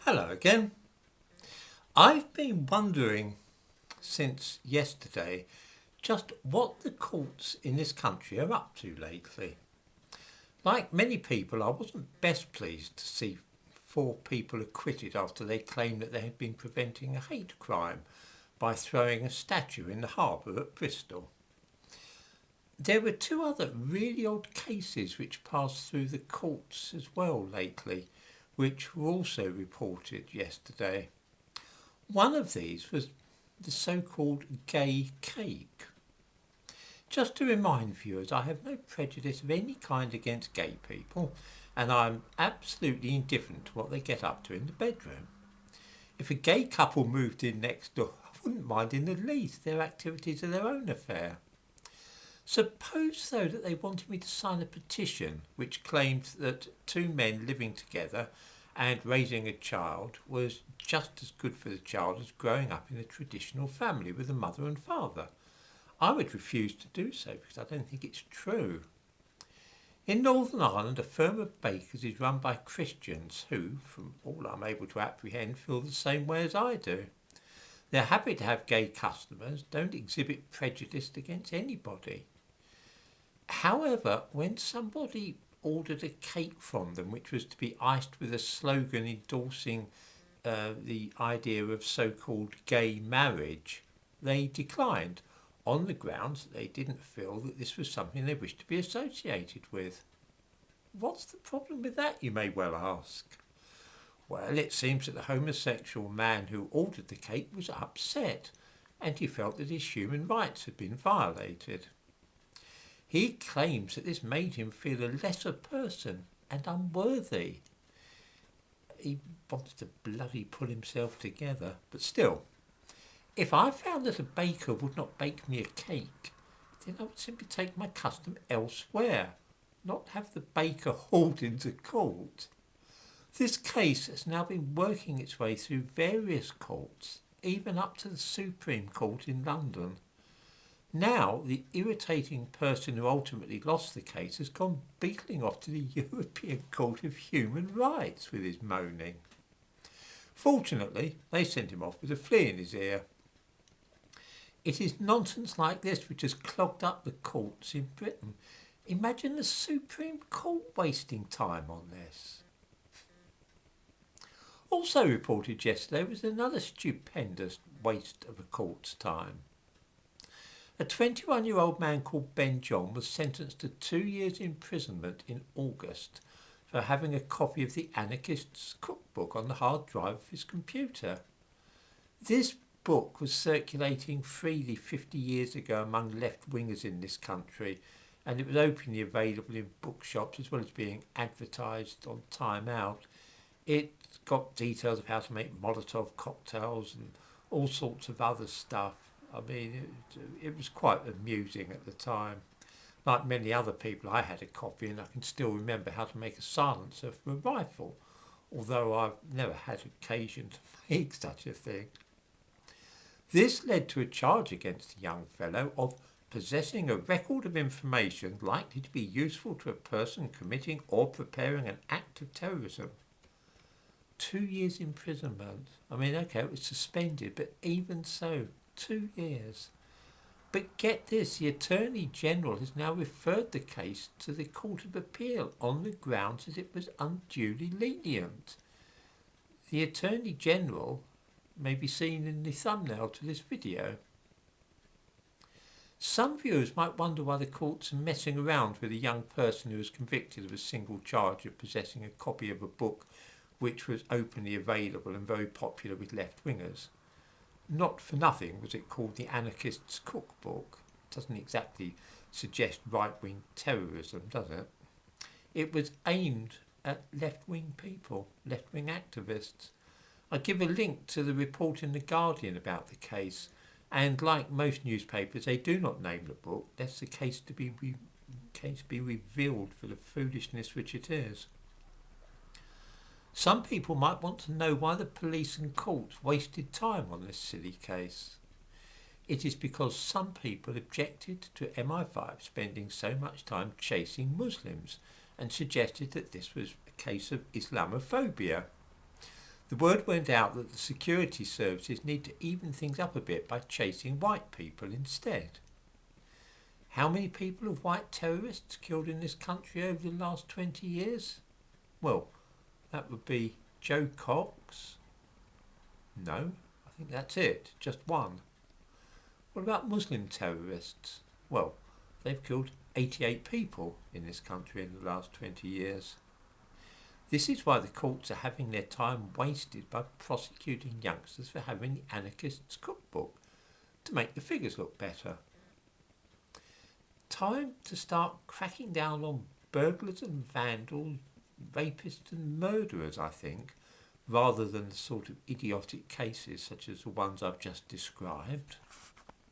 Hello again. I've been wondering since yesterday just what the courts in this country are up to lately. Like many people, I wasn't best pleased to see four people acquitted after they claimed that they had been preventing a hate crime by throwing a statue in the harbour at Bristol. There were two other really odd cases which passed through the courts as well lately, which were also reported yesterday. One of these was the so-called gay cake. Just to remind viewers, I have no prejudice of any kind against gay people, and I'm absolutely indifferent to what they get up to in the bedroom. If a gay couple moved in next door, I wouldn't mind in the least. Their activities are their own affair. Suppose, though, that they wanted me to sign a petition which claimed that two men living together and raising a child was just as good for the child as growing up in a traditional family with a mother and father. I would refuse to do so because I don't think it's true. In Northern Ireland, a firm of bakers is run by Christians who, from all I'm able to apprehend, feel the same way as I do. They're happy to have gay customers, don't exhibit prejudice against anybody. However, when somebody ordered a cake from them which was to be iced with a slogan endorsing the idea of so-called gay marriage, they declined on the grounds that they didn't feel that this was something they wished to be associated with. What's the problem with that, you may well ask? Well, it seems that the homosexual man who ordered the cake was upset and he felt that his human rights had been violated. He claims that this made him feel a lesser person and unworthy. He wants to bloody pull himself together, but still, if I found that a baker would not bake me a cake, then I would simply take my custom elsewhere, not have the baker hauled into court. This case has now been working its way through various courts, even up to the Supreme Court in London. Now, the irritating person who ultimately lost the case has gone beetling off to the European Court of Human Rights with his moaning. Fortunately, they sent him off with a flea in his ear. It is nonsense like this which has clogged up the courts in Britain. Imagine the Supreme Court wasting time on this. Also reported yesterday was another stupendous waste of a court's time. A 21-year-old man called Ben John was sentenced to 2 years imprisonment in August for having a copy of the Anarchists Cookbook on the hard drive of his computer. This book was circulating freely 50 years ago among left-wingers in this country, and it was openly available in bookshops as well as being advertised on Time Out. It's got details of how to make Molotov cocktails and all sorts of other stuff. I mean, it was quite amusing at the time. Like many other people, I had a copy and I can still remember how to make a silencer for a rifle, although I've never had occasion to make such a thing. This led to a charge against the young fellow of possessing a record of information likely to be useful to a person committing or preparing an act of terrorism. 2 years imprisonment. I mean, okay, it was suspended, but even so, 2 years. But get this, the Attorney General has now referred the case to the Court of Appeal on the grounds that it was unduly lenient. The Attorney General may be seen in the thumbnail to this video. Some viewers might wonder why the courts are messing around with a young person who was convicted of a single charge of possessing a copy of a book which was openly available and very popular with left-wingers. Not for nothing was it called the Anarchists Cookbook. It doesn't exactly suggest right-wing terrorism, does it? It was aimed at left-wing people, left-wing activists. I give a link to the report in The Guardian about the case, and like most newspapers, they do not name the book, lest the case be revealed for the foolishness which it is. Some people might want to know why the police and courts wasted time on this silly case. It is because some people objected to MI5 spending so much time chasing Muslims and suggested that this was a case of Islamophobia. The word went out that the security services need to even things up a bit by chasing white people instead. How many people have white terrorists killed in this country over the last 20 years? Well, that would be Joe Cox. No, I think that's it, just one. What about Muslim terrorists? Well, they've killed 88 people in this country in the last 20 years. This is why the courts are having their time wasted by prosecuting youngsters for having the Anarchists Cookbook to make the figures look better. Time to start cracking down on burglars and vandals, rapists and murderers, I think, rather than the sort of idiotic cases such as the ones I've just described.